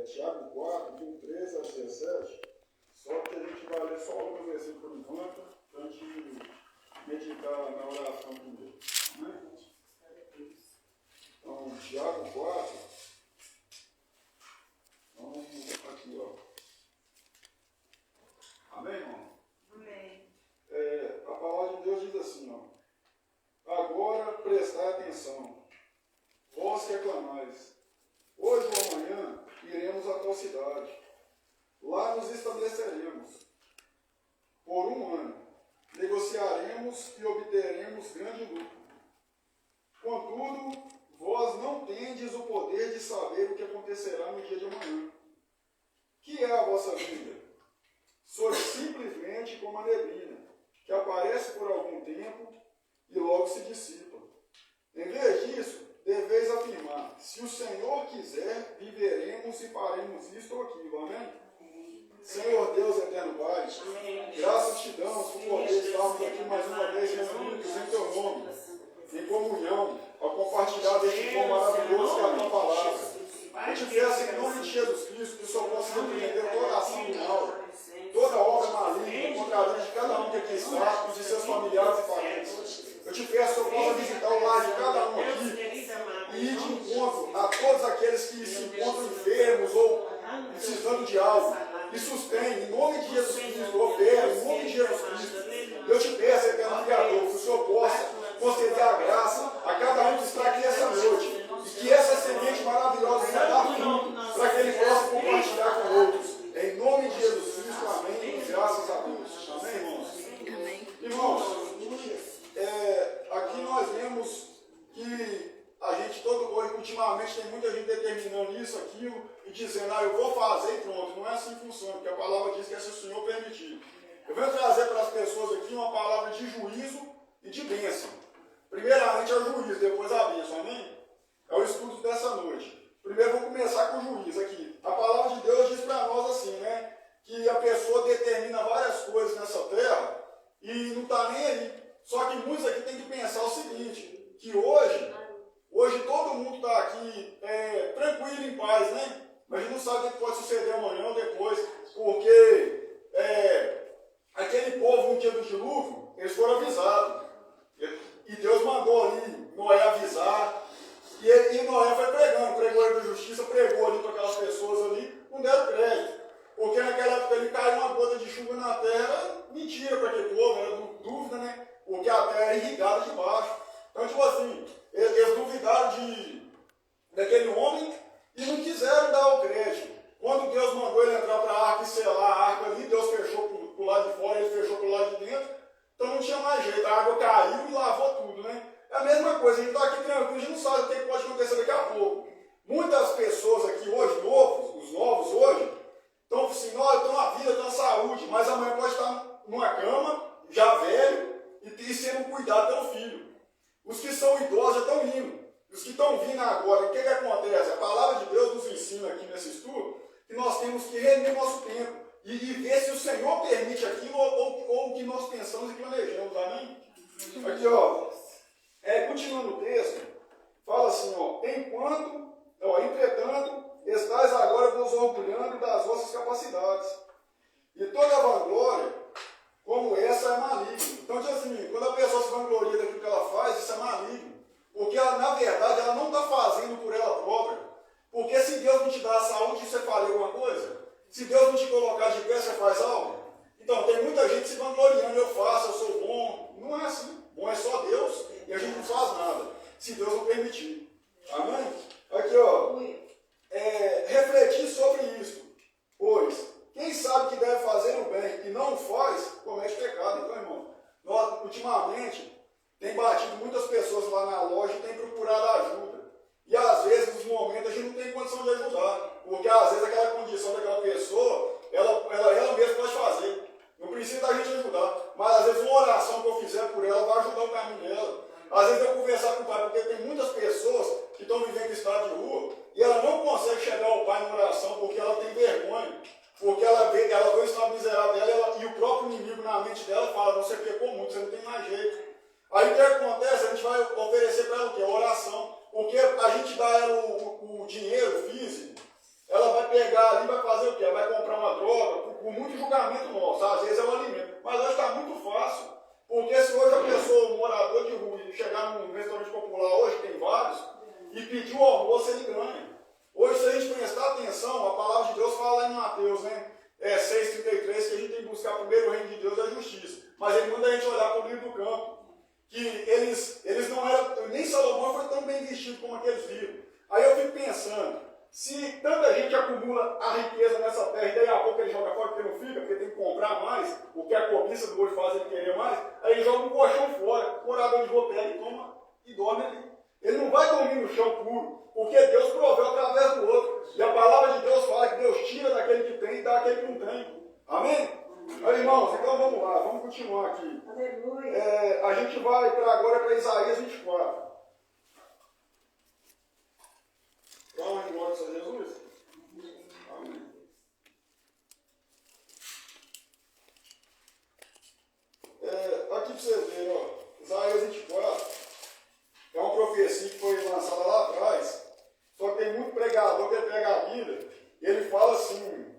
Tiago 4, do 13 a 17, só que a gente vai ler só alguns versículos por enquanto, para a gente meditar na oração primeiro. Amém? Então, Tiago 4, então, aqui, ó. Amém, irmão? Amém. A palavra de Deus diz assim, ó. Agora prestai atenção, vós que aclamais. Hoje ou amanhã iremos a tal cidade. Lá nos estabeleceremos por um ano. Negociaremos e obteremos grande lucro. Contudo, vós não tendes o poder de saber o que acontecerá no dia de amanhã. Que é a vossa vida? Sois simplesmente como a neblina, que aparece por algum tempo e logo se dissipa. Em vez disso, deveis afirmar, se o Senhor quiser, viveremos e faremos isto ou aquilo. Amém? Senhor Deus, eterno Pai, graças te damos por poder estarmos aqui mais uma vez reunidos em teu nome, em comunhão, ao compartilhar deste pão maravilhoso que é a tua palavra. Eu te peço em nome de Jesus Cristo que o Senhor possa repreender toda a ação do mal, toda obra maligna contra a vida de cada um que aqui está, e de seus familiares e parentes. Eu te peço que eu possa visitar o lar de cada um aqui e ir de encontro a todos aqueles que se encontram enfermos ou precisando de algo. E sustém, em nome de Jesus Cristo, opera, em nome de Jesus Cristo. Eu te peço, eterno Criador, que o Senhor possa conceder a graça a cada um que está aqui essa noite. E que essa semente maravilhosa venha dar fruto, para que ele possa compartilhar com outros. Em nome de Jesus Cristo, amém. Graças a Deus. Amém, irmãos? Amém. Irmãos, aqui nós vemos que a gente hoje, ultimamente, tem muita gente determinando isso, aquilo, e dizendo, eu vou fazer e pronto. Não é assim que funciona, porque a palavra diz que é se o Senhor permitir. Eu venho trazer para as pessoas aqui uma palavra de juízo e de bênção. Primeiramente é o juízo, depois a bênção, amém? É o estudo dessa noite. Primeiro vou começar com o juízo aqui. A palavra de Deus diz para nós assim, né? Que a pessoa determina várias coisas nessa terra e não está nem aí. Só que muitos aqui têm que pensar o seguinte, que hoje todo mundo está aqui tranquilo, em paz, né? Mas a gente não sabe o que pode suceder amanhã ou depois, porque aquele povo no dia do dilúvio, eles foram avisados. E Deus mandou ali Noé avisar. E Noé foi pregou ele da justiça, pregou ali para aquelas pessoas ali, não deram crédito. Porque naquela época ele caiu uma gota de chuva na terra, era mentira para aquele povo, era dúvida, né? Porque a terra era irrigada de baixo. Então, tipo assim, eles duvidaram daquele homem e não quiseram dar o crédito. Quando Deus mandou ele entrar para a arca e selar a arca ali, Deus fechou para o lado de fora, ele fechou para o lado de dentro. Então não tinha mais jeito, a água caiu e lavou tudo, né? É a mesma coisa, a gente está aqui tranquilo, a gente não sabe o que pode acontecer daqui a pouco. Muitas pessoas aqui hoje, os novos hoje, estão assim, estão na vida, estão na saúde, mas amanhã pode estar numa cama, já velho, e sendo cuidado pelo filho. Os que são idosos já estão indo. Os que estão vindo agora, o que acontece? A palavra de Deus nos ensina aqui nesse estudo que nós temos que remir nosso tempo e ver se o Senhor permite aquilo ou o que nós pensamos e planejamos, amém? Aqui, continuando o texto, fala assim, entretanto, estáis agora vos orgulhando das vossas capacidades, e toda vanglória como essa é maligna. Então, diz assim, quando a pessoa se vangloria daquilo que ela faz, isso é maligno. Porque, ela, na verdade, ela não está fazendo por ela própria. Porque se Deus não te dá a saúde, você faria alguma coisa? Se Deus não te colocar de pé, você faz algo? Então, tem muita gente se vangloriando, eu faço, eu sou bom. Não é assim. Bom é só Deus e a gente não faz nada, se Deus não permitir. Amém? Aqui, refletir sobre isso. Pois, quem sabe que deve fazer o bem e não faz, comete pecado. Então, irmão, nós, ultimamente, tem batido muitas pessoas lá na loja e tem procurado ajuda. E às vezes, nos momentos, a gente não tem condição de ajudar. Porque às vezes aquela condição daquela pessoa, ela mesma pode fazer. Não precisa da gente ajudar. Mas às vezes uma oração que eu fizer por ela vai ajudar o caminho dela. Às vezes eu conversar com o pai, porque tem muitas pessoas que estão vivendo em estado de rua e ela não consegue chegar ao pai na oração porque ela tem vergonha. Porque ela vê o estado miserável dela e o próprio inimigo na mente dela fala, você pecou muito, você não tem mais jeito. Aí o que acontece? A gente vai oferecer para ela o quê? A oração. Porque a gente dá ela o dinheiro físico, ela vai pegar por muito julgamento nosso. Às vezes é o alimento. Mas hoje está muito fácil. Porque se hoje a pessoa, um morador de rua, chegar num restaurante popular, hoje tem vários, e pedir o almoço, ele ganha. Hoje, se a gente prestar atenção, a palavra de Deus fala lá em Mateus, né? 6,33, que a gente tem que buscar primeiro o reino de Deus e a justiça. Mas ele manda a gente olhar para o livro do campo. Que eles não eram, nem Salomão foi tão bem vestido como aqueles vivos. Aí eu fico pensando, se tanta gente acumula a riqueza nessa terra e daí a pouco ele joga fora porque não fica, porque tem que comprar mais, o que a cobiça do hoje faz ele querer mais, aí ele joga um colchão fora, o morador de rua pega e toma e dorme ali. Ele não vai dormir no chão puro, porque Deus proveu através do outro. E a palavra de Deus fala que Deus tira daquele que tem e dá daquele que não tem. Amém? Aí, irmãos, então vamos lá, vamos continuar aqui. Aleluia. A gente vai agora para Isaías 24. Dá uma glória a Jesus. Amém. Aqui para vocês verem, ó, Isaías 24 é uma profecia que foi lançada lá atrás, só que tem muito pregador que prega a Bíblia, e ele fala assim,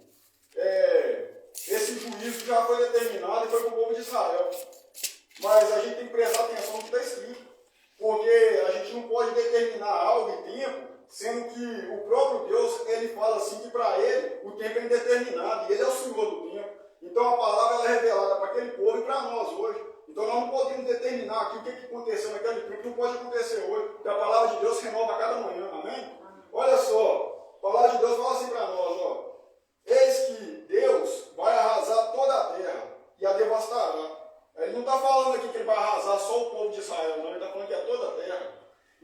esse juízo já foi determinado e foi para o povo de Israel. Mas a gente tem que prestar atenção no que está escrito, porque a gente não pode determinar algo em tempo, sendo que o próprio Deus, ele fala assim que para ele o tempo é indeterminado, e ele é o Senhor do tempo. Então a palavra ela é revelada para aquele povo e para nós hoje. Então nós não podemos determinar aqui o que aconteceu naquele tempo, que não pode acontecer hoje, porque a palavra de Deus renova a cada manhã, amém? Olha só, a palavra de Deus fala assim para nós, ó, eis que Deus vai arrasar toda a terra e a devastará. Ele não está falando aqui que ele vai arrasar só o povo de Israel, não, ele está falando que é toda a terra.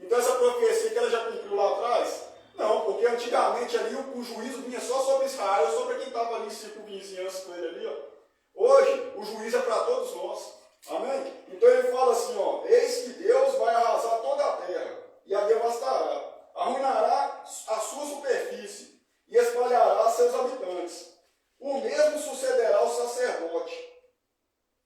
Então essa profecia que ela já cumpriu lá atrás, não, porque antigamente ali o juízo vinha só sobre Israel, sobre quem estava ali em circunvizinhança com ele ali, ó. Hoje o juízo é para todos nós, amém? Então ele fala assim, ó, eis que Deus vai arrasar toda a terra e a devastará, arruinará a sua superfície e espalhará seus habitantes. O mesmo sucederá ao sacerdote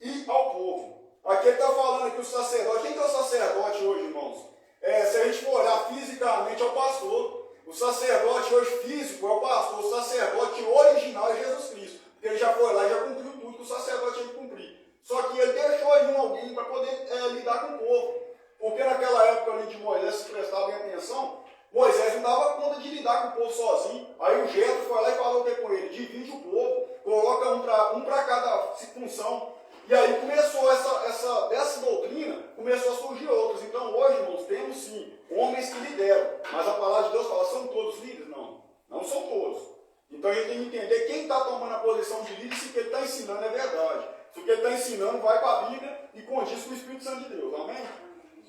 e ao povo. Aqui ele está falando que o sacerdote, quem que é o sacerdote hoje, irmãos? Se a gente for olhar fisicamente, é o pastor. O sacerdote hoje físico é o pastor. O sacerdote original é Jesus Cristo. Porque ele já foi lá e já cumpriu tudo que o sacerdote tinha que cumprir. Só que ele deixou aí alguém para poder lidar com o povo. Porque naquela época ali de Moisés, se prestar bem atenção, Moisés não dava conta de lidar com o povo sozinho. Aí o Jetro foi lá e falou o que com ele? Divide o povo, coloca um para cada função. E aí começou dessa doutrina, começou a surgir outras. Então hoje, irmãos, temos sim homens que lideram. Mas a palavra de Deus fala, são todos líderes? Não, não são todos. Então a gente tem que entender quem está tomando a posição de líder, se o que ele está ensinando é verdade. Se o que ele está ensinando vai para a Bíblia e condiz com o Espírito Santo de Deus. Amém?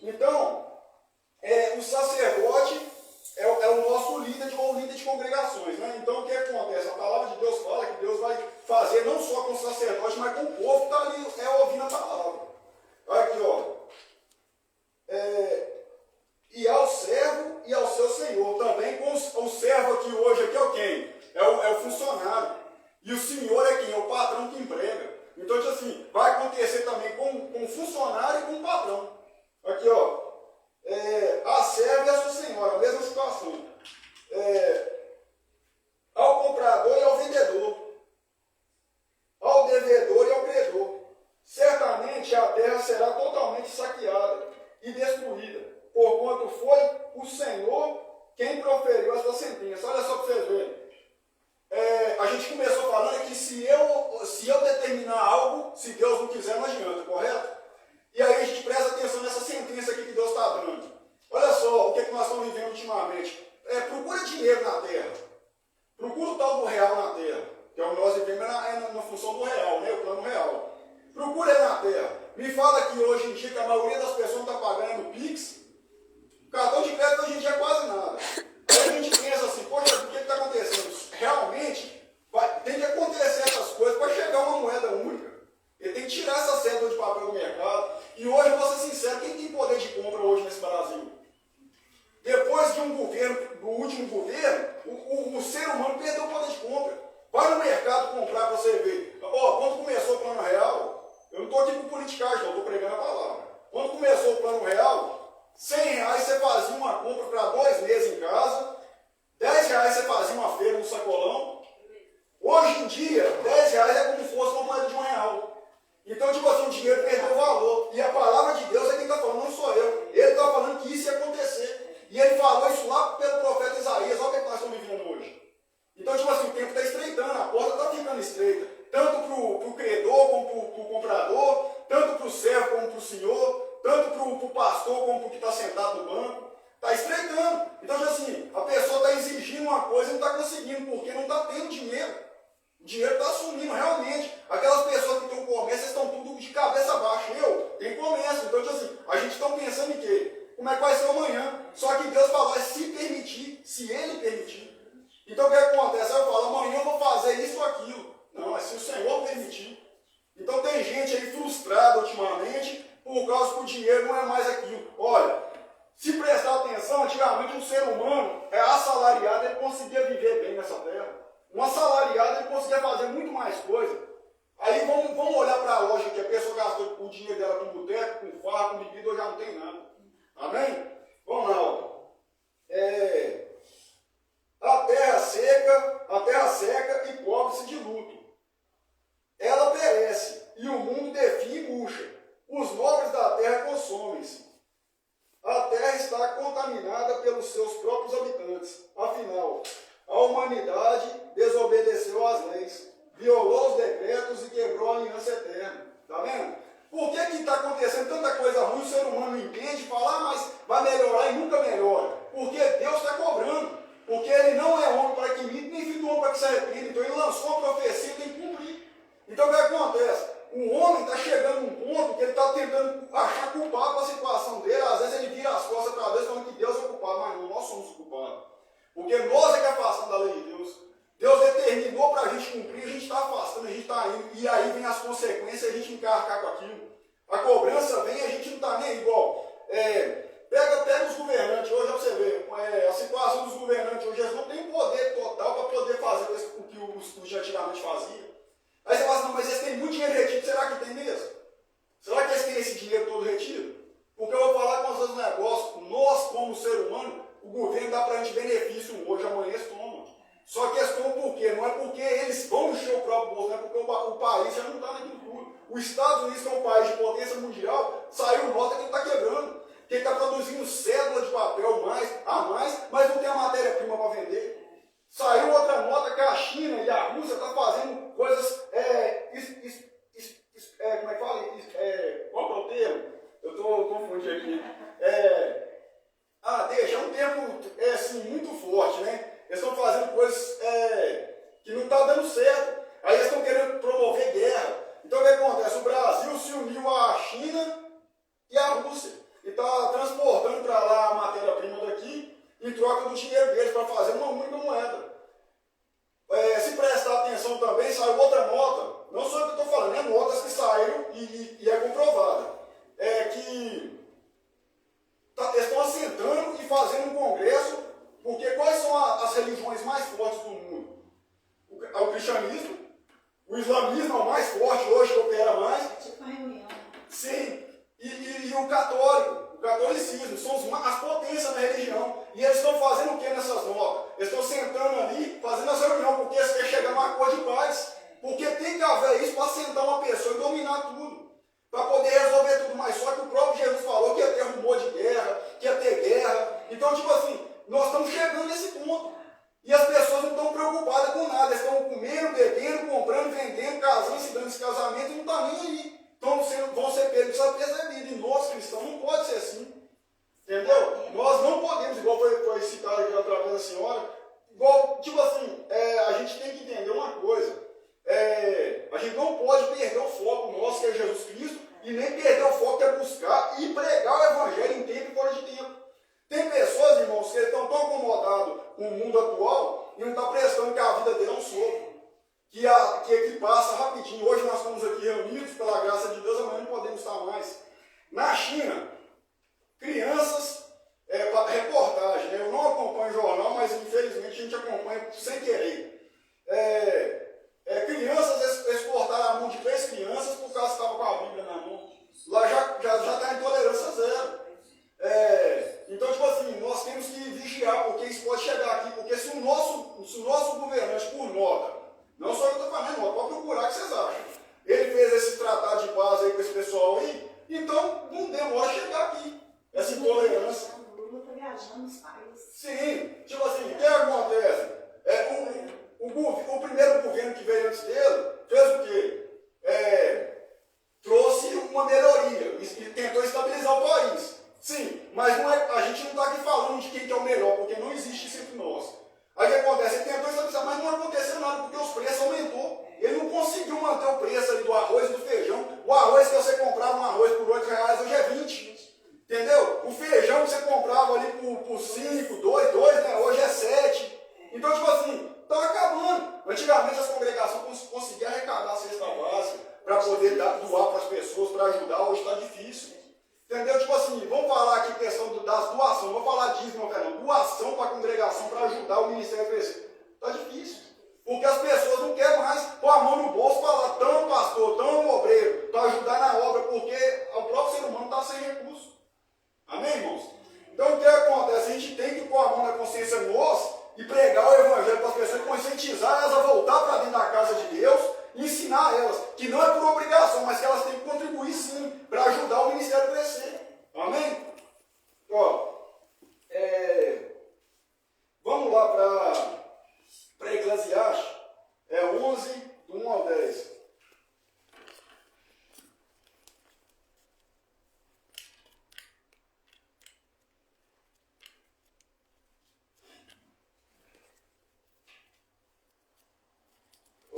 Então, o sacerdote é o nosso líder ou líder de congregações, né? Então o que acontece? A palavra de Deus fala que Deus vai fazer não só com o sacerdote, mas com o povo que está ali ouvindo a palavra. Olha aqui, ó. E ao servo e ao seu senhor. Também com o servo aqui hoje, aqui é quem? É o funcionário. E o senhor é quem? É o patrão que emprega. Então, tipo assim, vai acontecer também com o funcionário e com o patrão. Aqui, ó. A serva e a sua senhora, a mesma situação. Ao comprador e ao vendedor, ao devedor e ao credor. Certamente a terra será totalmente saqueada e destruída, porquanto foi o Senhor quem proferiu esta sentença. Olha só para vocês verem. A gente começou falando que se eu determinar algo, se Deus não quiser, não adianta, correto? E aí a gente presta atenção nessa sentença aqui que Deus está dando. Olha só o que nós estamos vivendo ultimamente. Procura dinheiro na terra. Procura o tal do real na terra. Que é o que nós vivemos na função do real, né? O plano real. Procura ele na terra. Me fala que hoje em dia que a maioria das pessoas está pagando Pix. Cartão de crédito hoje em dia é quase nada. Aí a gente pensa assim, poxa, o que está acontecendo? Realmente tem que acontecer essas coisas para chegar uma moeda única. Ele tem que tirar essa cédula de papel do mercado. E hoje, vou ser sincero, quem tem poder de compra hoje nesse Brasil? Depois de um governo, do último governo, o ser humano perdeu o poder de compra. Vai no mercado comprar para você ver. Quando começou o Plano Real, eu não estou aqui com politicagem, não, estou pregando a palavra. Quando começou o Plano Real, R$100 você fazia uma compra para 2 meses em casa, R$10 você fazia dia, 10 reais é como se fosse uma moeda de R$1. Então, tipo assim, o dinheiro perdeu o valor. E a palavra de Deus é quem está falando, não sou eu. Ele está falando que isso ia acontecer. E ele falou isso lá pelo profeta Isaías. Olha o que nós estamos vivendo hoje. Então, tipo assim, o tempo está estreitando, a porta está ficando estreita. Tanto para o credor como para o comprador, tanto para o servo como para o senhor, tanto para o pastor como para o que está sentado no banco. Está estreitando. Então, tipo assim, a pessoa está exigindo uma coisa e não está conseguindo, porque não está tendo dinheiro. O dinheiro está sumindo, realmente. Aquelas pessoas que têm um comércio estão tudo de cabeça baixa. Eu tenho comércio. Então, tipo assim, a gente está pensando em quê? Como é que vai ser amanhã? Só que Deus falou, é se permitir, se Ele permitir. Então, o que acontece? Aí eu falo, amanhã eu vou fazer isso ou aquilo. Não, é se o Senhor permitir. Então, tem gente aí frustrada ultimamente por causa que o dinheiro não é mais aquilo. Olha, se prestar atenção, antigamente um ser humano assalariado, ele conseguia viver bem nessa terra. Um assalariado, ele conseguia fazer muito mais coisa. Aí vamos olhar para a loja que a pessoa gastou o dinheiro dela com boteco, com farra, com bebida, hoje já não tem nada. Amém? Vamos lá, ó. A terra seca e pobre-se de luto. Ela perece, e o mundo definha e murcha. Os nobres da terra consomem-se. A terra está contaminada pelos seus próprios habitantes. Afinal, a humanidade desobedeceu às leis, violou os decretos e quebrou a aliança eterna. Está vendo? Por que está acontecendo tanta coisa ruim? O ser humano não entende, fala, mas vai melhorar e nunca melhora. Porque Deus está cobrando. Porque ele não é homem para que imite, nem filho do homem para que se arrependa. Então ele lançou uma profecia e tem que cumprir. Então o que acontece? O homem está chegando num ponto que ele está tentando achar culpado para a situação dele. Às vezes ele vira as costas para Deus falando que Deus é o culpado, mas não, nós somos culpados. Porque nós é que afastamos da lei de Deus. Deus determinou para a gente cumprir, a gente está afastando, a gente está indo. E aí vem as consequências, a gente encarcar com aquilo. A cobrança vem e a gente não está nem igual. Pega os governantes hoje, para você ver, a situação dos governantes hoje, eles não têm poder total para poder fazer o que os de antigamente faziam. Aí você fala assim, não, mas eles têm muito dinheiro retido, será que tem mesmo? Será que eles têm esse dinheiro todo retido? Porque eu vou falar com vocês um negócio, nós como ser humano, o governo dá para a gente benefício hoje, amanhã eles tomam. Só que eles tomam por quê? Não é porque eles vão encher o próprio bolso, não é porque o país já não está naquilo tudo. Os Estados Unidos, que é um país de potência mundial, saiu nota que ele está quebrando. Que ele está produzindo cédula de papel a mais, mas não tem a matéria-prima para vender. Saiu outra nota que a China e a Rússia estão fazendo coisas, como é que fala? Qual que é o termo? Eu estou confundindo aqui. É um termo assim, muito forte, né? Eles estão fazendo coisas que não estão dando certo. Aí eles estão querendo promover guerra. Então o que acontece? O Brasil se uniu à China e à Rússia. E está transportando para lá a matéria-prima daqui em troca do dinheiro deles para fazer uma única moeda. Se prestar atenção também, saiu outra nota, não sou eu que estou falando, é notas que saíram e é comprovada. Que eles estão assentando e fazendo um congresso, porque quais são as religiões mais fortes do mundo? O cristianismo, o islamismo é o mais forte hoje, que opera mais. Tipo uma reunião. Sim. E o católico, o catolicismo, são as potências da religião. E eles estão fazendo o que nessas notas? Eles estão sentando ali, fazendo essa reunião, porque eles querem chegar a um acordo de paz. Porque tem que haver isso para sentar uma pessoa e dominar tudo. Para poder resolver tudo. Mas só que o próprio Jesus falou que ia ter rumor de guerra, que ia ter guerra. Então, tipo assim, nós estamos chegando nesse ponto. E as pessoas não estão preocupadas com nada. Eles estão comendo, bebendo, comprando, vendendo, casando, se dando esse casamento e não estão nem aí. Então vão ser pegos desapercebidos. E nós, cristãos, não pode ser assim. Entendeu? Nós não podemos, igual foi citado aqui através da senhora, igual, tipo assim, a gente tem que entender uma coisa. A gente não pode perder o foco nosso, que é Jesus Cristo, e nem perder o foco que é buscar e pregar o Evangelho em tempo e fora de tempo. Tem pessoas, irmãos, que estão tão acomodados com o mundo atual e não estão prestando que a vida dele é um sopro. Que passa rapidinho. Hoje nós estamos aqui reunidos pela graça de Deus, amanhã não podemos estar mais. Na China, crianças, reportagem, né? Eu não acompanho o jornal, mas infelizmente a gente acompanha sem querer. Crianças exportaram a mão de 3 crianças por causa que estavam com a Bíblia na mão. Lá já está em tolerância zero. Então, tipo assim, nós temos que vigiar, porque isso pode chegar aqui, porque se o nosso governante, por nota, Não só eu estou falando, não, pode procurar o que vocês acham. Ele fez esse tratado de paz aí com esse pessoal aí, então não demora chegar aqui. Essa intolerância. O Lula está viajando nos países. Sim, tipo assim, o que acontece? O primeiro governo que veio antes dele fez o quê? Trouxe uma melhoria e tentou estabilizar o país. Sim, mas não é, a gente não está aqui falando de quem que é o melhor, porque não existe isso entre nós. Aí o que acontece? Ele tentou estabilizar, mas não aconteceu nada, porque os preços aumentou. Ele não conseguiu manter o preço ali do arroz e do feijão. O arroz que você comprava um arroz por R$8, hoje é 20. Entendeu? O feijão que você comprava ali por 5, 2, né? Hoje é 7. Então, tipo assim, está acabando. Antigamente as congregações conseguiam arrecadar a cesta básica para poder doar para as pessoas, para ajudar. Hoje está difícil. Entendeu? Tipo assim, vamos falar aqui questão das doações. Vamos falar dízimo, não. Doação para a congregação para ajudar o ministério a crescer. Está difícil. Porque as pessoas não querem mais pôr a mão no bolso para falar tão pastor, tão obreiro, para ajudar na obra, porque o próprio ser humano está sem recurso. Amém, irmãos? Então o que acontece? A gente tem que pôr a mão na consciência nossa e pregar o evangelho para as pessoas, conscientizar elas a voltar para dentro da casa de Deus e ensinar elas que não é por obrigação, mas que elas têm que contribuir sim para ajudar o ministério a crescer. Amém? Ó, vamos lá para Eclesiastes, 11, do 1 ao 10.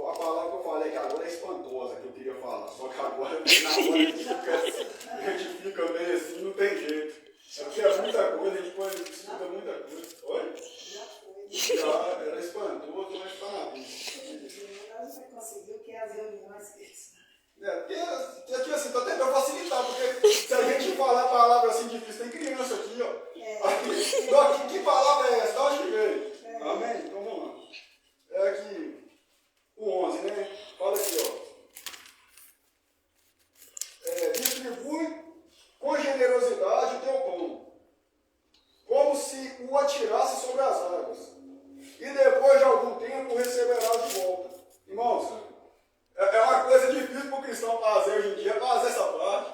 A palavra que eu falei que agora é espantosa, que eu queria falar, só que agora a gente fica meio assim, não tem jeito. É porque é muita coisa, a gente pode escuta muita coisa. Oi? Já era espantoso, mas está na vida. Você conseguiu que as reuniões porque aqui assim, estou tentando facilitar, porque se a gente falar palavra assim difícil, tem criança aqui, ó. Aqui, que palavra é essa? Da onde veio? Amém? Então vamos lá. É aqui. O 11, né? Fala aqui, ó. Distribui com generosidade o teu pão, como se o atirasse sobre as águas, e depois de algum tempo receberás de volta. Irmãos, é uma coisa difícil para o cristão fazer hoje em dia, fazer essa parte.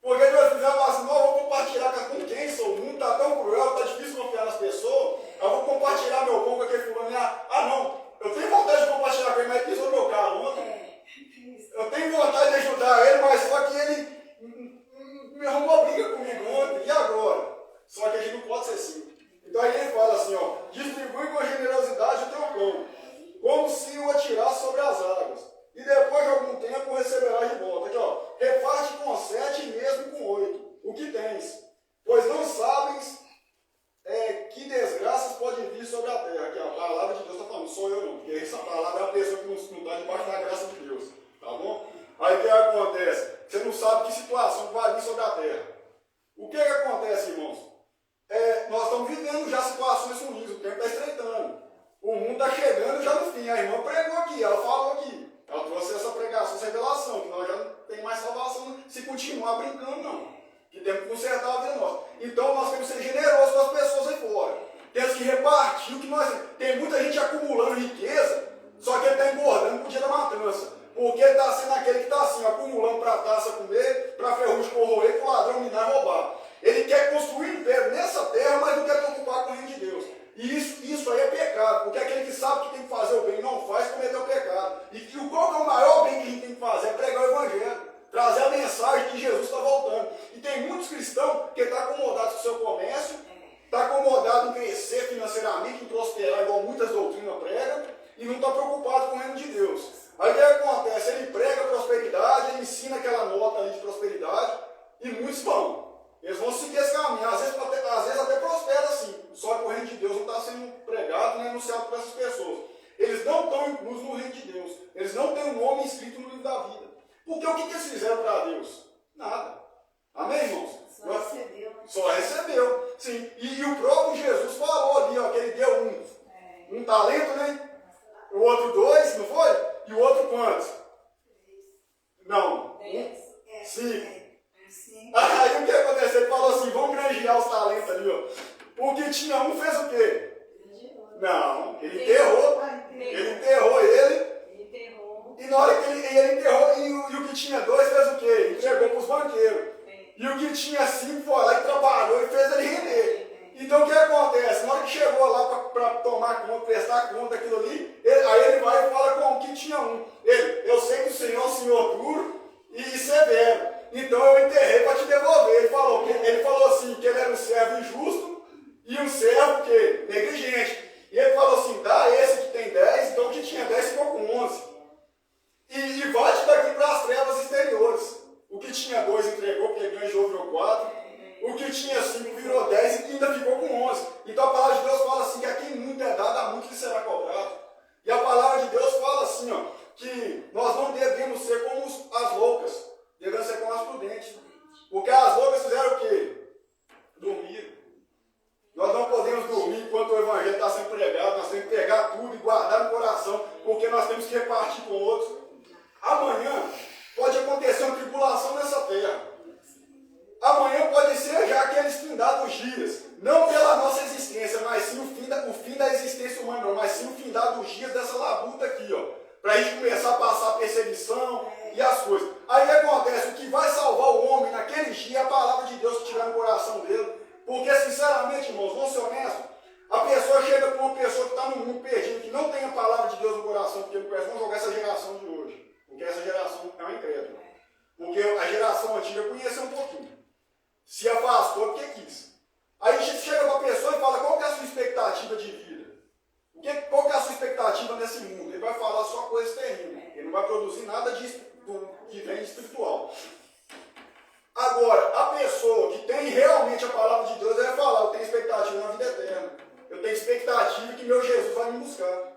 Porque Deus quiser falar assim, não, eu vou compartilhar com quem sou. O mundo está tão cruel, está difícil confiar nas pessoas. Eu vou compartilhar meu pão com aquele fulano. Não. Eu tenho vontade de compartilhar com ele, mas pisou no meu carro ontem. Eu tenho vontade de ajudar ele, mas só que ele me arrumou briga comigo ontem. E agora? Só que a gente não pode ser assim. Então aí ele fala assim, ó, distribui com generosidade o teu pão, como se o atirasse sobre as águas. E depois de algum tempo receberás de volta. Aqui, ó, reparte com 7 e mesmo com 8 o que tens, pois não sabes que desgraças podem vir sobre a terra. Aqui, a palavra de Deus está falando, sou eu não, porque essa palavra é a pessoa que não está debaixo da graça de Deus, tá bom? Aí o que acontece? Você não sabe que situação vai vir sobre a terra. O que acontece, irmãos? Nós estamos vivendo já situações ruins, o tempo está estreitando. O mundo está chegando já no fim. A irmã pregou aqui, ela falou aqui. Ela trouxe essa pregação, essa revelação, que nós já não tem mais salvação se continuar brincando, não. Que temos que consertar a vida nossa. Então nós temos que ser generosos com as pessoas aí fora. Temos que repartir o que nós temos. Tem muita gente acumulando riqueza, só que ele está engordando para o dia da matança. Porque ele está sendo aquele que está assim, acumulando para a taça comer, para a ferrugem corroer, para o ladrão minar e roubar. Ele quer construir império nessa terra, mas não quer preocupar com o reino de Deus. E isso aí é pecado, porque aquele que sabe que tem que fazer o bem e não faz, cometeu pecado. E qual que é o maior bem que a gente tem que fazer? É pregar o evangelho, trazer a mensagem que Jesus está voltando. E tem muitos cristãos que estão acomodados com o seu comércio, está acomodado em crescer financeiramente, em prosperar, igual muitas doutrinas pregam, e não está preocupado com o reino de Deus. Aí o que acontece? Ele prega prosperidade, ele ensina aquela nota ali de prosperidade, e muitos vão. Eles vão seguir esse caminho, às vezes até prospera assim, só que o reino de Deus não está sendo pregado nem anunciado por essas pessoas. Eles não estão inclusos no reino de Deus, eles não têm o nome escrito no livro da vida. Porque o que eles fizeram para Deus? Nada. Amém, irmãos? Só recebeu. Só recebeu, sim. E o próprio Jesus falou ali, ó, que ele deu um talento, né? O outro 2, não foi? E o outro quantos? 3. Não. 5. Aí o que aconteceu? Ele falou assim, vamos granjear os talentos ali, ó. O que tinha um fez o quê? Não, ele enterrou. Ele enterrou ele que tinha 2 fez o quê? Entregou para os banqueiros. E o que tinha 5 foi lá e trabalhou e fez ele render. Então o que acontece? Na hora que chegou lá para tomar conta, prestar conta daquilo ali, aí ele vai e fala com o que tinha 1. Eu sei que o Senhor é um Senhor duro e severo. Então eu enterrei para te devolver. Ele falou assim, que ele era um servo injusto e um servo que negligente. E ele falou assim, dá esse que tem 10, então o que tinha 10 ficou com 11. E vai-te daqui para as trevas exteriores. O que tinha 2 entregou, porque ganhou, virou 4. O que tinha 5 virou 10 e ainda ficou com 11. Então a palavra de Deus fala assim, que a quem muito é dado, a muito lhe será cobrado. E a palavra de Deus fala assim, ó, que nós não devemos ser como as loucas, devemos ser como as prudentes. Porque as loucas fizeram o quê? Dormiram. Nós não podemos dormir enquanto o evangelho está sendo pregado, nós temos que pegar tudo e guardar no coração, porque nós temos que repartir com outros. Amanhã pode acontecer uma tribulação nessa terra. Amanhã pode ser já aqueles findados dias, não pela nossa existência, mas sim o fim da existência humana, não, mas sim o findado dos dias dessa labuta aqui, ó, para a gente começar a passar a perseguição e as coisas. Aí o que acontece? O que vai salvar o homem naquele dia é a palavra de Deus que tiver no coração dele. Porque, sinceramente, irmãos, vamos ser honestos, a pessoa chega para uma pessoa que está no mundo perdido, que não tem a palavra de Deus no coração, porque não conhece, vamos jogar essa geração de hoje, porque essa geração é uma incrédula. Porque a geração antiga conheceu um pouquinho, se afastou porque quis. Aí a gente chega para a pessoa e fala, qual que é a sua expectativa de vida? Qual que é a sua expectativa nesse mundo? Ele vai falar só coisas terríveis, ele não vai produzir nada que vem de espiritual. Agora, a pessoa que tem realmente a palavra de Deus, ele vai falar, eu tenho expectativa na vida eterna. Eu tenho expectativa que meu Jesus vai me buscar.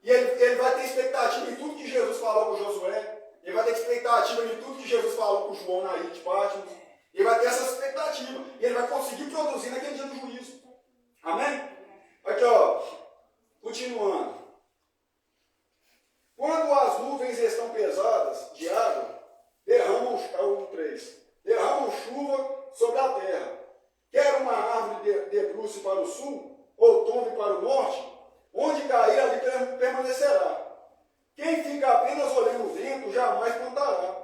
E ele vai ter expectativa em tudo que Jesus falou com Josué. Ele vai ter expectativa em tudo que Jesus falou com João na ilha de Patmos. Ele vai ter essa expectativa. E ele vai conseguir produzir naquele dia do juízo. Amém? Aqui, ó. Continuando. Quando as nuvens estão pesadas de água, derramam chuva sobre a terra. Quer uma árvore debruce para o sul, ou tombe para o norte, onde cair ali permanecerá. Quem fica apenas olhando o vento jamais plantará.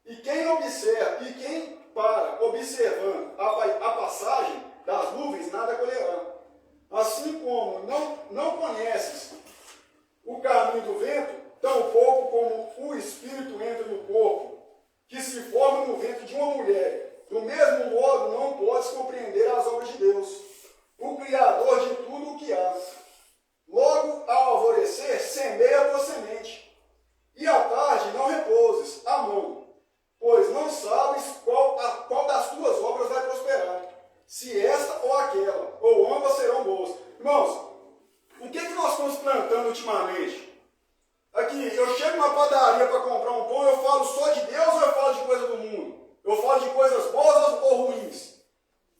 E quem para observando a passagem das nuvens nada colherá. Assim como não conheces o caminho do vento, tampouco como o espírito entra no corpo, que se forma no ventre de uma mulher. Do mesmo modo, não podes compreender as obras de Deus, o Criador de tudo o que há. Logo, ao alvorecer, semeia a tua semente, e à tarde não repouses a mão, pois não sabes qual das tuas obras vai prosperar, se esta ou aquela, ou ambas serão boas. Irmãos, o que nós estamos plantando ultimamente? Aqui, eu chego numa padaria para comprar um pão, eu falo só de Deus ou eu falo de coisa do mundo? Eu falo de coisas boas ou ruins?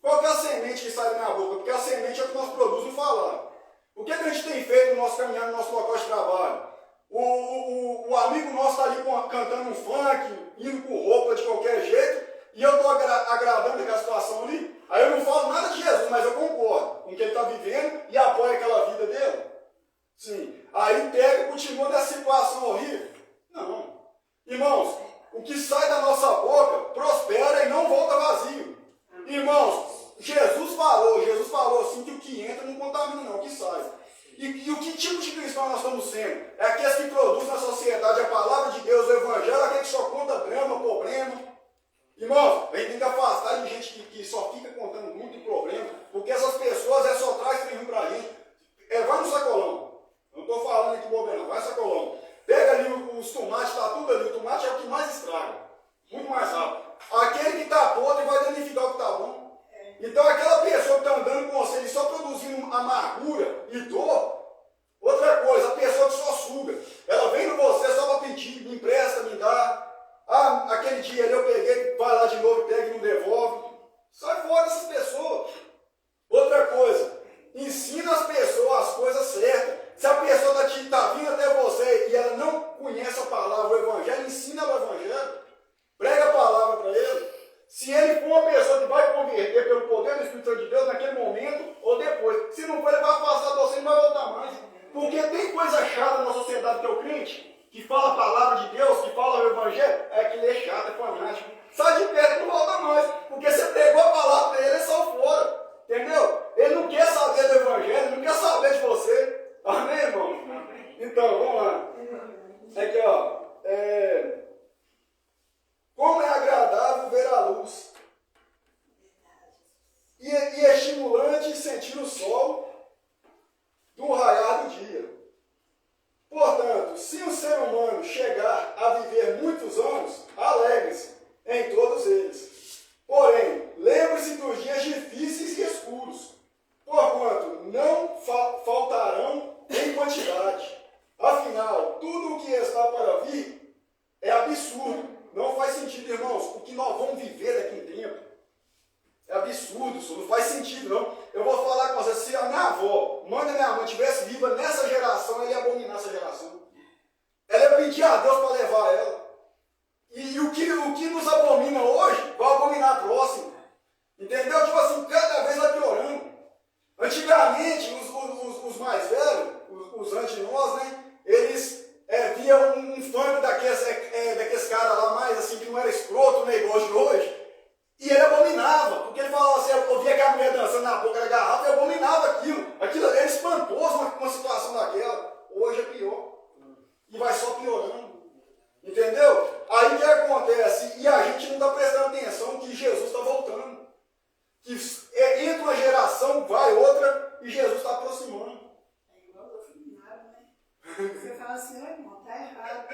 Qual que é a semente que sai da minha boca? Porque a semente é o que nós produzimos falar. O que a gente tem feito no nosso caminhar, no nosso local de trabalho? O amigo nosso está ali cantando um funk, indo com roupa de qualquer jeito, e eu estou agradando aquela situação ali. Aí eu não falo nada de Jesus, mas eu concordo com o que ele está vivendo e apoio aquela vida dele. Sim. Aí pega e continua nessa situação horrível. Não. Irmãos, o que sai da nossa boca prospera e não volta vazio. Irmãos, Jesus falou assim que o que entra não contamina não, o que sai. E o que tipo de cristão nós estamos sendo? É aqueles que produzem na sociedade a palavra de Deus, o evangelho, aquele que só conta drama, problema. Irmãos, a gente tem que afastar de gente que só fica contando muito problema, porque essas pessoas só trazem prejuízo pra gente. Vai no sacolão. Não estou falando aqui bobeira, vai no sacolão. Pega ali os tomates, está tudo ali. O tomate é o que mais estraga. Muito mais rápido. Aquele que está podre vai danificar o que está bom. Então aquela pessoa que está andando com você, ele só produzindo amargura e dor. Outra coisa, a pessoa que só suga. Ela vem no você só para pedir, me empresta, me dá. Ah, aquele dia ali eu peguei, vai lá de novo, pega e não devolve. Sai fora dessas pessoas. Outra coisa, ensina as pessoas as coisas certas. Se a pessoa está vindo até você e ela não conhece a palavra, o evangelho, ensina o evangelho. Prega a palavra para ele. Se ele for uma pessoa que vai converter pelo poder do Espírito Santo de Deus naquele momento ou depois. Se não for, ele vai afastar de você e não vai voltar mais. Porque tem coisa chata na sociedade que é o crente, que fala a palavra de Deus, que fala o evangelho, é que ele é chato. Então, vamos lá. Aqui, ó. Como é agradável ver a luz. E é estimulante sentir o sol do raiar do dia. Portanto, se o ser humano chegar a viver muitos anos, alegre-se em todos eles. Porém, lembre-se dos dias difíceis e escuros, porquanto não faltarão em quantidade. Afinal, tudo o que está para vir é absurdo. Não faz sentido, irmãos. O que nós vamos viver daqui em tempo é absurdo, isso não faz sentido, não. Eu vou falar com você, se a minha avó, mãe da minha mãe, estivesse viva nessa geração, ela ia abominar essa geração. Ela ia pedir a Deus para levar ela. E o que nos abomina hoje, vai abominar a próxima. Entendeu? Tipo assim, cada vez vai piorando. Antigamente, os mais velhos, os antes de nós, né, eles viam um funk daqueles caras lá mais assim, que não era escroto, né, igual de hoje. E ele abominava, porque ele falava assim, eu via aquela mulher dançando na boca da garrafa e abominava aquilo. Aquilo era espantoso, uma situação daquela. Hoje é pior. E vai só piorando. Entendeu? Aí o que acontece? E a gente não está prestando atenção que Jesus está voltando. Que entra uma geração, vai outra, e Jesus está aproximando. É igual eu fui nada, né? Você fala assim, ô irmão, tá errado.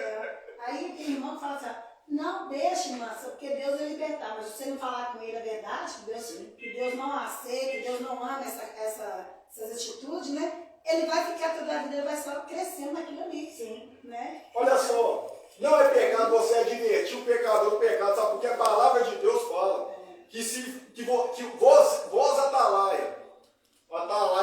Aí tem irmão que fala assim, não deixe, massa, porque Deus vai libertar. Mas se você não falar com ele a verdade, que Deus não aceita, que Deus não ama essas atitudes, né? Ele vai ficar toda a vida, ele vai só crescendo naquilo ali. Sim. Né? Olha só, não é pecado você advertir o pecador do pecado, sabe? Porque a palavra de Deus fala que vós atalaia,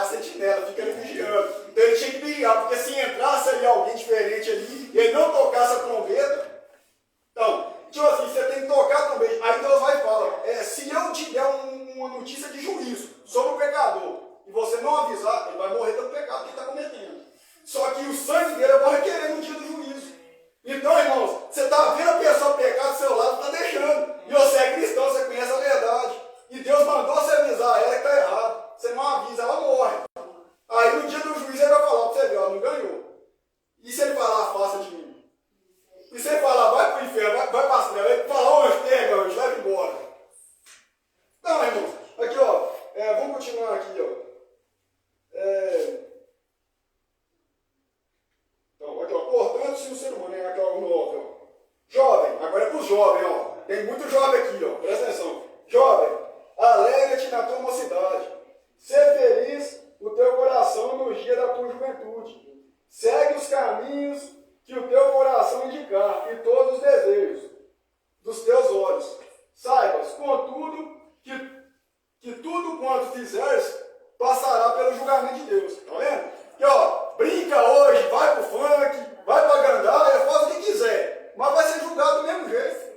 sentinela, fica ali vigiando. Então ele tinha que vigiar, porque se entrasse ali alguém diferente ali, e ele não tocasse a trombeta, então, tipo assim, você tem que tocar também. Aí Deus vai e fala, se eu te der uma notícia de juízo sobre o pecador, e você não avisar, ele vai morrer pelo pecado que ele está cometendo. Só que o sangue dele eu vou requerer no dia do juízo. Então, irmãos, você está vendo a pessoa pecar do seu lado, está deixando. E você é cristão, você conhece a verdade. E Deus mandou você avisar ela que está errado. Você não avisa, ela morre. Aí no dia do juízo ele vai falar para você ver, não ganhou. E se ele falar, afasta de mim? E se ele falar, vai para o inferno, vai para as trevas, ele fala, anjo, pega, anjo, leva embora. Não, irmãos, aqui ó, vamos continuar aqui, ó. Então, aqui ó, portanto, se o ser humano é aquela 9, ó. Jovem, agora é para os jovens, ó. Tem muito jovem aqui, ó, presta atenção. Jovem, alegra-te na tua mocidade. Ser feliz o teu coração nos dias da tua juventude. Segue os caminhos que o teu coração indicar e todos os desejos dos teus olhos. Saibas, contudo, que tudo quanto fizeres passará pelo julgamento de Deus. Tá vendo? Que ó, brinca hoje, vai pro funk, vai pra gandaia, faz o que quiser, mas vai ser julgado do mesmo jeito.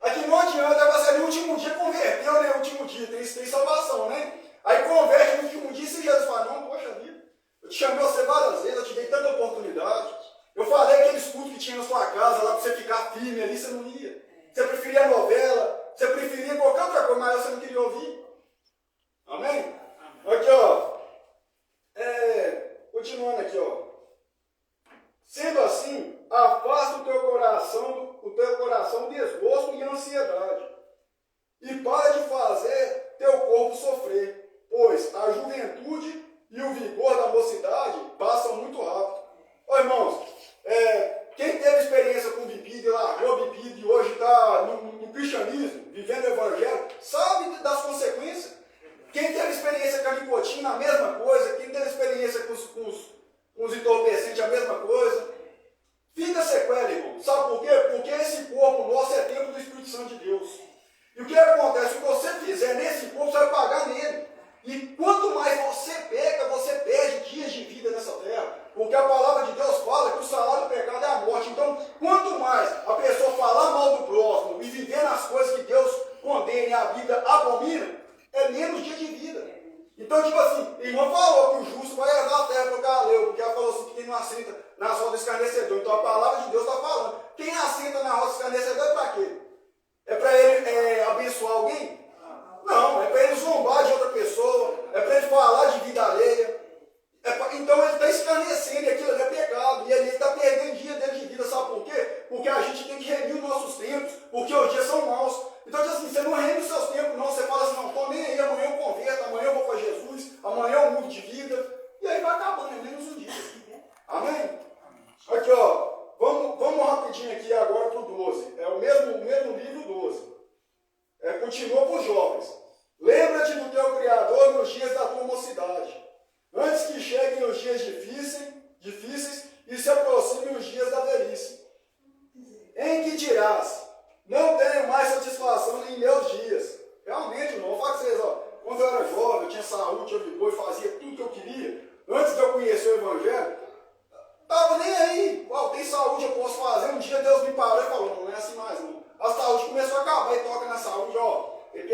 Aqui não adianta, vai ser no último dia converteu, né? No último dia, tem salvação, né? Aí converte no último dia, se Jesus fala, não, poxa vida, eu te chamei você várias vezes, eu te dei tanta oportunidade. Eu falei aquele escudo que tinha na sua casa, lá pra você ficar firme ali, você não ia. Você preferia a novela, você preferia qualquer outra coisa, mas você não queria ouvir. Amém? Aqui, ó. Continuando aqui, ó. Sendo assim, afasta o teu coração desgosto e ansiedade. E para de fazer teu corpo sofrer, pois a juventude e o vigor da mocidade passam muito rápido. Ó, irmãos, quem teve experiência com bebida e largou a bebida e hoje está no cristianismo, vivendo o evangelho, sabe das consequências. Quem teve experiência com a nicotina, a mesma coisa. Quem teve experiência com os entorpecentes, a mesma coisa. Fica sequela, irmão. Sabe por quê? Porque esse corpo nosso é templo do Espírito Santo de Deus. E o que acontece? O que você fizer nesse corpo, você vai pagar nele. E quanto mais você peca, você perde dias de vida nessa terra. Porque a palavra de Deus fala que o salário do pecado é a morte. Então, quanto mais a pessoa falar mal do próximo e viver nas coisas que Deus condena e a Bíblia abomina, é menos dia de vida. Então, tipo assim, o irmão falou que o justo vai herdar a terra para o galeu, porque ela falou assim que quem não assenta na roda escarnecedor. Então a palavra de Deus está falando. Quem assenta na roda escarnecedor é para quê? É para ele abençoar alguém? Não, é para ele zombar de outra pessoa, é para ele falar de vida alheia. Então ele está escarnecendo e aquilo ali é pecado. E ele está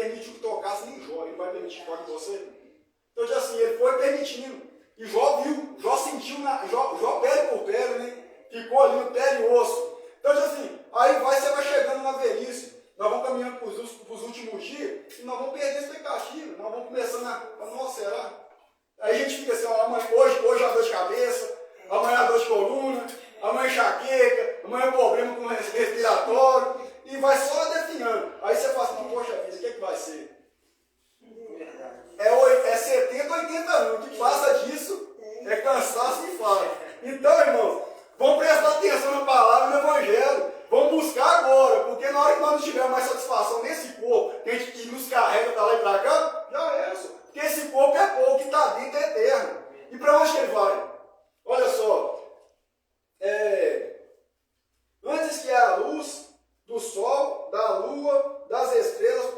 permitiu que tocasse nem Jó, ele não vai permitir que toque você. Então, tipo assim, ele foi permitindo. E Jó viu, Jó sentiu, Jó pele por pele, né? Ficou ali no pele e osso. Então, tipo assim, aí você vai chegando na velhice. Nós vamos caminhando para os últimos dias e nós vamos perder a expectativa. Nós vamos começando nossa, será? Aí a gente fica assim, ó, hoje a dor de cabeça, amanhã a dor de coluna, amanhã enxaqueca, amanhã problema com respiratório, e vai só definhando. Aí você fala assim, poxa vida, o que vai ser? É 70, 80 anos. O que passa disso é cansaço e falha. Então, irmãos, vamos prestar atenção na palavra do Evangelho. Vamos buscar agora, porque na hora que nós não tivermos mais satisfação nesse corpo, que nos carrega para lá e para cá, já é isso. Porque esse corpo é pouco, que está dentro é eterno. E para onde que ele vai? Olha só. Antes que a luz do sol, da lua, das estrelas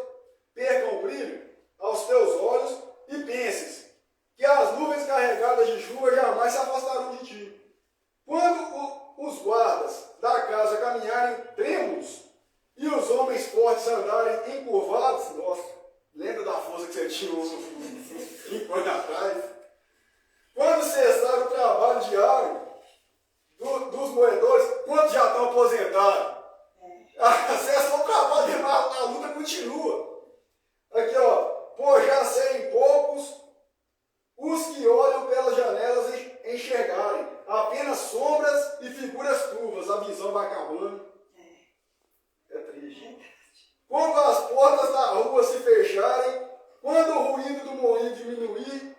percam o brilho aos teus olhos e penses que as nuvens carregadas de chuva jamais se afastarão de ti. Quando os guardas da casa caminharem trêmulos e os homens fortes andarem encurvados, nossa, lembra da força que você tinha 5 anos atrás? Quando cessar o trabalho diário dos moedores, quantos já estão aposentados? Cessou o trabalho, a luta continua. Aqui, ó, por já serem poucos os que olham pelas janelas enxergarem apenas sombras e figuras turvas, a visão vai acabando. É triste. Quando as portas da rua se fecharem, quando o ruído do moinho diminuir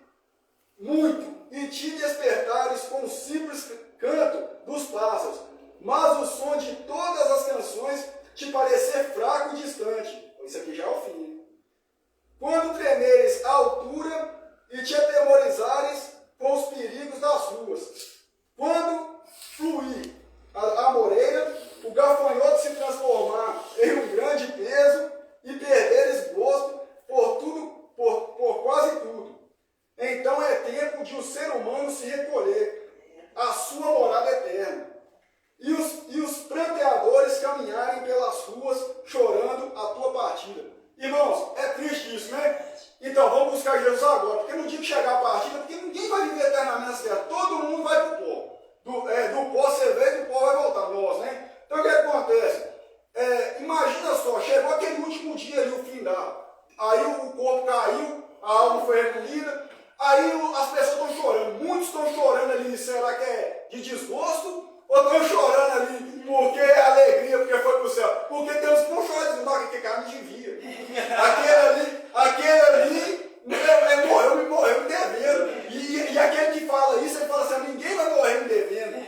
muito e te despertares com o simples canto dos pássaros, mas o som de todas as canções te parecer fraco e distante. Isso aqui já é o fim. Quando tremeres à altura e te atemorizares com os perigos das ruas. Quando fluir a moreira, o gafanhoto se transformar em um grande peso e perderes gosto por quase tudo. Então é tempo de o ser humano se recolher à sua morada eterna. E os pranteadores caminharem pelas ruas chorando a tua partida. Irmãos, é triste isso, né? Então vamos buscar Jesus agora, porque no dia que chegar a partida, porque ninguém vai viver eternamente nessa terra, todo mundo vai para o pó. Do pó você veio, do pó vai voltar, nós, né? Então o que acontece? Imagina só, chegou aquele último dia ali, o fim da. Aí o corpo caiu, a alma foi recolhida, aí as pessoas estão chorando, muitos estão chorando ali, será que é de desgosto? Ou estão chorando ali porque é alegria, porque foi para o céu? Porque tem uns que estão chorando, dizendo, não, que cara me devia. Aquele ali morreu me devendo. E aquele que fala isso, ele fala assim, ninguém vai morrer me devendo.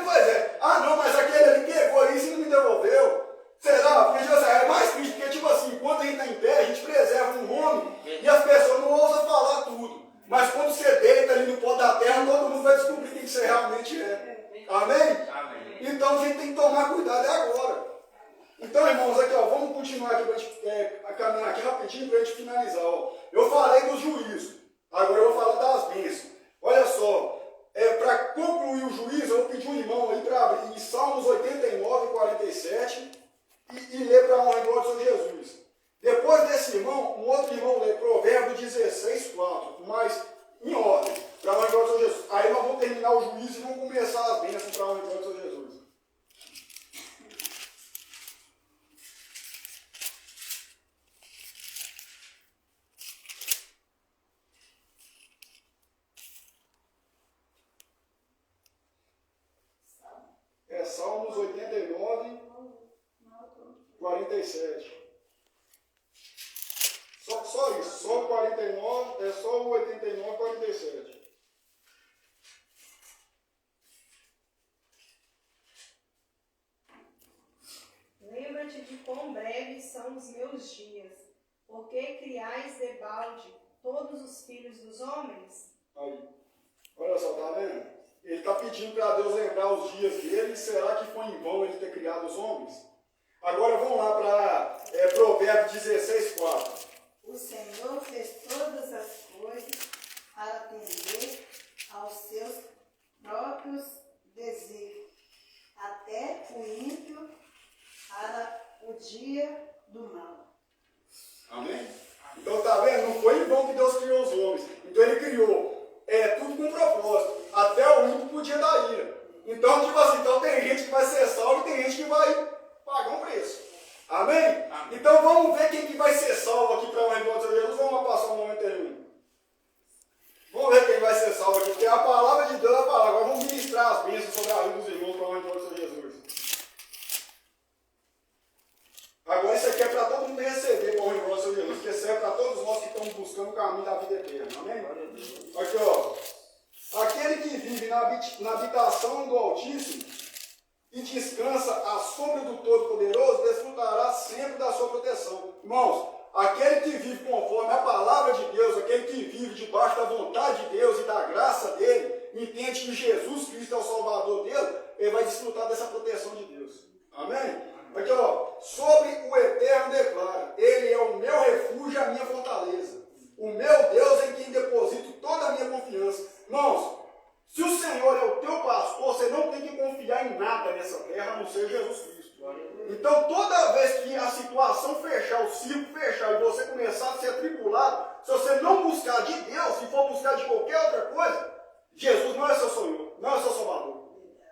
Pois é, não, mas aquele ali pegou isso e não me devolveu. Será? Porque tipo assim, é mais triste, porque tipo assim, enquanto a gente está em pé, a gente preserva um nome e as pessoas não ousam falar tudo. Mas quando você deita ali no pó da terra, todo mundo vai descobrir quem você realmente é. Amém? Amém? Então a gente tem que tomar cuidado agora. Então, irmãos, aqui, ó, vamos continuar aqui para a gente caminhar aqui rapidinho para a gente finalizar. Ó. Eu falei dos juízos, agora eu vou falar das bênçãos. Olha só, para concluir o juízo, eu vou pedir um irmão aí para abrir em Salmos 89, 47 e ler para a honra e glória do Senhor Jesus. Depois desse irmão, um outro irmão lê Provérbios 16, 4, mas em ordem, para a honra e glória do Senhor Jesus. Aí nós vamos terminar o juízo e vamos começar as bênçãos para a honra e glória do Senhor Jesus. Salmos 89, 47. Só isso, só o 49, só o 89, 47. Lembra-te de quão breves são os meus dias, porque criais debalde todos os filhos dos homens? Aí, olha só, tá vendo? Ele está pedindo para Deus lembrar os dias dele. Será que foi em vão ele ter criado os homens? Agora vamos lá para Provérbios 16, 4. O Senhor fez todas as coisas para atender aos seus próprios desejos, até o ímpio para o dia do mal. Amém? criou tudo com propósito. Até o ímpio podia dar ira. Então, tipo assim, então tem gente que vai ser salvo e tem gente que vai pagar um preço. Amém? Amém. Então vamos ver quem que vai ser salvo aqui para o encontro de Jesus. Vamos passar um momento aí. Vamos ver quem vai ser salvo aqui, porque a palavra de Deus é a palavra. Agora vamos ministrar as bênçãos sobre a vida dos irmãos para o encontro de Jesus. Agora isso aqui é para todo mundo receber para o encontro de Jesus, porque serve para todos nós que estamos buscando o caminho da vida eterna. Amém? Aqui, ó. Aquele que vive na habitação do Altíssimo e descansa à sombra do Todo-Poderoso, desfrutará sempre da sua proteção. Irmãos, aquele que vive conforme a palavra de Deus, aquele que vive debaixo da vontade de Deus e da graça dele, entende que Jesus Cristo é o Salvador dele, ele vai desfrutar dessa proteção de Deus. Amém? Aqui, ó, sobre o Eterno declara, ele é o meu refúgio, a minha fortaleza. O meu Deus em quem deposito toda a minha confiança. Irmãos, se o Senhor é o teu pastor, você não tem que confiar em nada nessa terra, a não ser Jesus Cristo. Então, toda vez que a situação fechar, o ciclo fechar e você começar a ser atribulado, se você não buscar de Deus, se for buscar de qualquer outra coisa, Jesus não é seu Senhor, não é seu Salvador.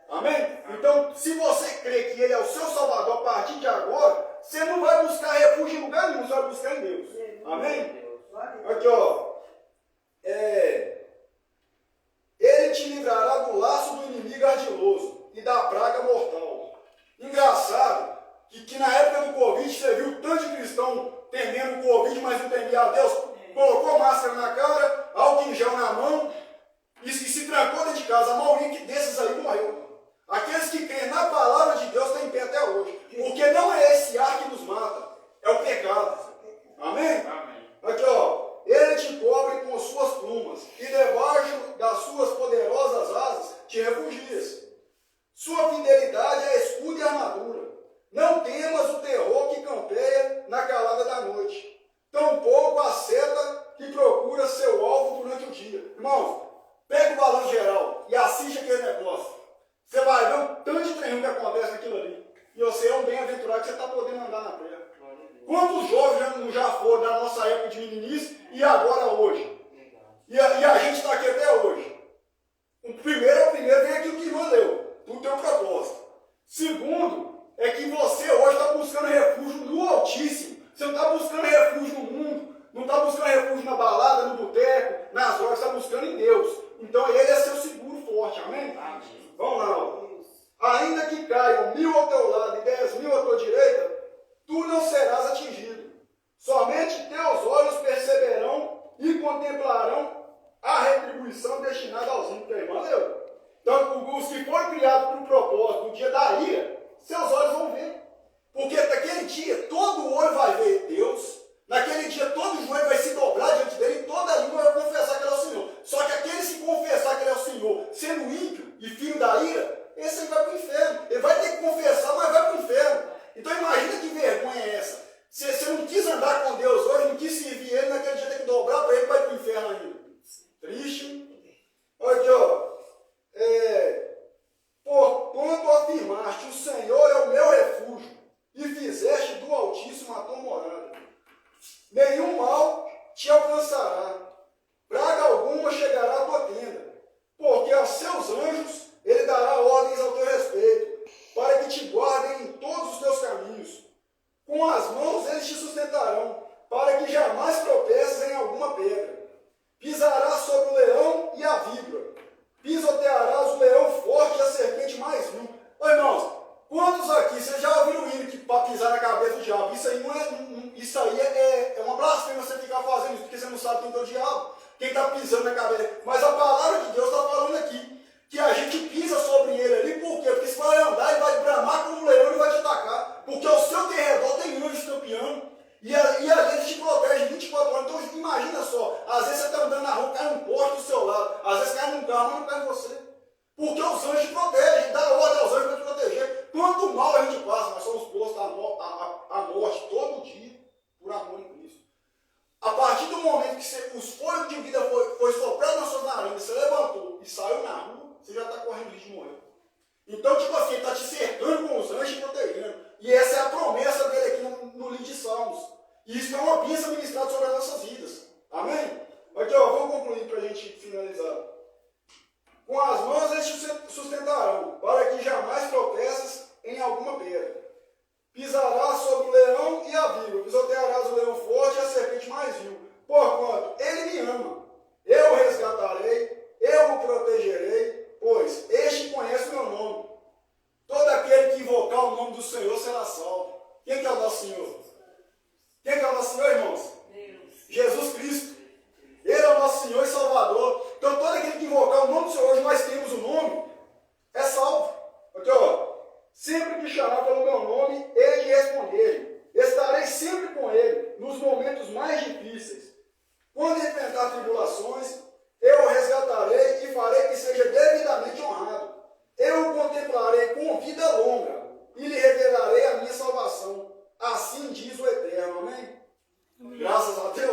Amém? Então, se você crê que Ele é o seu Salvador a partir de agora, você não vai buscar refúgio em lugar nenhum, você vai buscar em Deus. Amém? Aqui, ó. Ele te livrará do laço do inimigo ardiloso e da praga mortal. Engraçado que na época do Covid você viu tanto de cristão temendo o Covid, mas não temia a Deus. Colocou máscara na cara, álcool em gel na mão e se trancou dentro de casa. A maioria desses aí morreu. Aqueles que creem na palavra de Deus estão em pé até hoje. Porque não é esse ar que nos mata, é o pecado. Amém? Amém. Aqui, ó. Ele te cobre com suas plumas, e debaixo das suas poderosas asas te refugias. Sua fidelidade é escudo e armadura. Não temas o terror que campeia na calada da noite, tampouco a seta que procura seu alvo durante o dia. Irmãos, pega o balanço geral e assiste aquele negócio. Você vai ver o tanto de trem que acontece naquilo ali. E você é um bem-aventurado que você está podendo andar na terra. Quantos jovens já foram da nossa época de meninice e agora hoje? E a gente está aqui até hoje. O primeiro vem aquilo que João leu. Tudo tem um propósito. Segundo, é que você hoje está buscando refúgio no Altíssimo. Você não está buscando refúgio no mundo. Não está buscando refúgio na balada, no boteco, nas drogas. Você está buscando em Deus. Então Ele é seu seguro forte. Amém? Vamos lá. Ó. Ainda que caiam 1000 ao teu lado e 10.000 à tua direita, tu não serás atingido. Somente teus olhos perceberão e contemplarão a retribuição destinada aos ímpios. Irmão, leu? Então, os que foram criados por um propósito, no dia da ira, seus olhos vão ver. Porque naquele dia, todo olho vai ver Deus. Naquele dia, todo joelho vai se dobrar diante dele e toda língua vai confessar que Ele é o Senhor. Só que aqueles que confessar que Ele é o Senhor, sendo ímpio e filho da ira, esse aí vai para o inferno. Ele vai ter que confessar, mas vai para o inferno. Então imagina que vergonha é essa. Se você não quis andar com Deus hoje, não quis servir Ele, naquele dia tem que dobrar para Ele para ir para o inferno ainda. Triste. Olha aqui, ó. Porquanto afirmaste, o Senhor é o meu refúgio, e fizeste do Altíssimo a tua morada. Nenhum mal te alcançará, praga alguma chegará à tua tenda, porque aos seus anjos Ele dará ordens ao teu respeito, para que te guardem em todos os teus caminhos. Com as mãos eles te sustentarão, para que jamais tropeces em alguma pedra. Pisarás sobre o leão e a víbora, pisotearás o leão forte e a serpente mais vil. Ô irmãos, quantos aqui, vocês já ouviram o hino que para pisar na cabeça do diabo? Isso aí é uma blasfêmia você ficar fazendo isso, porque você não sabe quem é o diabo, quem está pisando na cabeça. Mas a palavra de Deus está falando aqui, que a gente pisa sobre ele ali, por quê? Porque se vai andar, ele vai bramar como um leão e vai te atacar. Porque ao seu redor tem anjos campeando. E ali ele te protege 24 horas. Então imagina só, às vezes você está andando na rua, cai um poste do seu lado. Às vezes cai num carro, mas não cai em você. Porque os anjos te protegem, dá ordem aos anjos para te proteger. Quanto mal a gente passa, nós somos postos à morte todo dia, por amor em Cristo. A partir do momento que os fôlegos de vida foi soprado nas suas narinas, você levantou e saiu na rua, você já está correndo risco de morrer. Então, tipo assim, ele está te cercando com os anjos e protegendo. E essa é a promessa dele aqui no livro de Salmos. E isso é uma bênção ministrada sobre as nossas vidas. Amém? Aqui, ó, vamos concluir para a gente nome do Senhor será salvo. Quem que é o nosso Senhor? Quem que é o nosso Senhor, irmãos? Deus. Jesus Cristo. Ele é o nosso Senhor e Salvador. Então todo aquele que invocar o nome do Senhor, hoje nós temos o nome, é salvo. Aqui, ó. Sempre que chamar pelo meu nome, ele de responder. Estarei sempre com ele nos momentos mais difíceis. Quando enfrentar tribulações, eu o resgatarei e farei que seja devidamente honrado. Eu o contemplarei com vida longa e lhe revelarei a minha salvação. Assim diz o Eterno. Amém? Graças a Deus.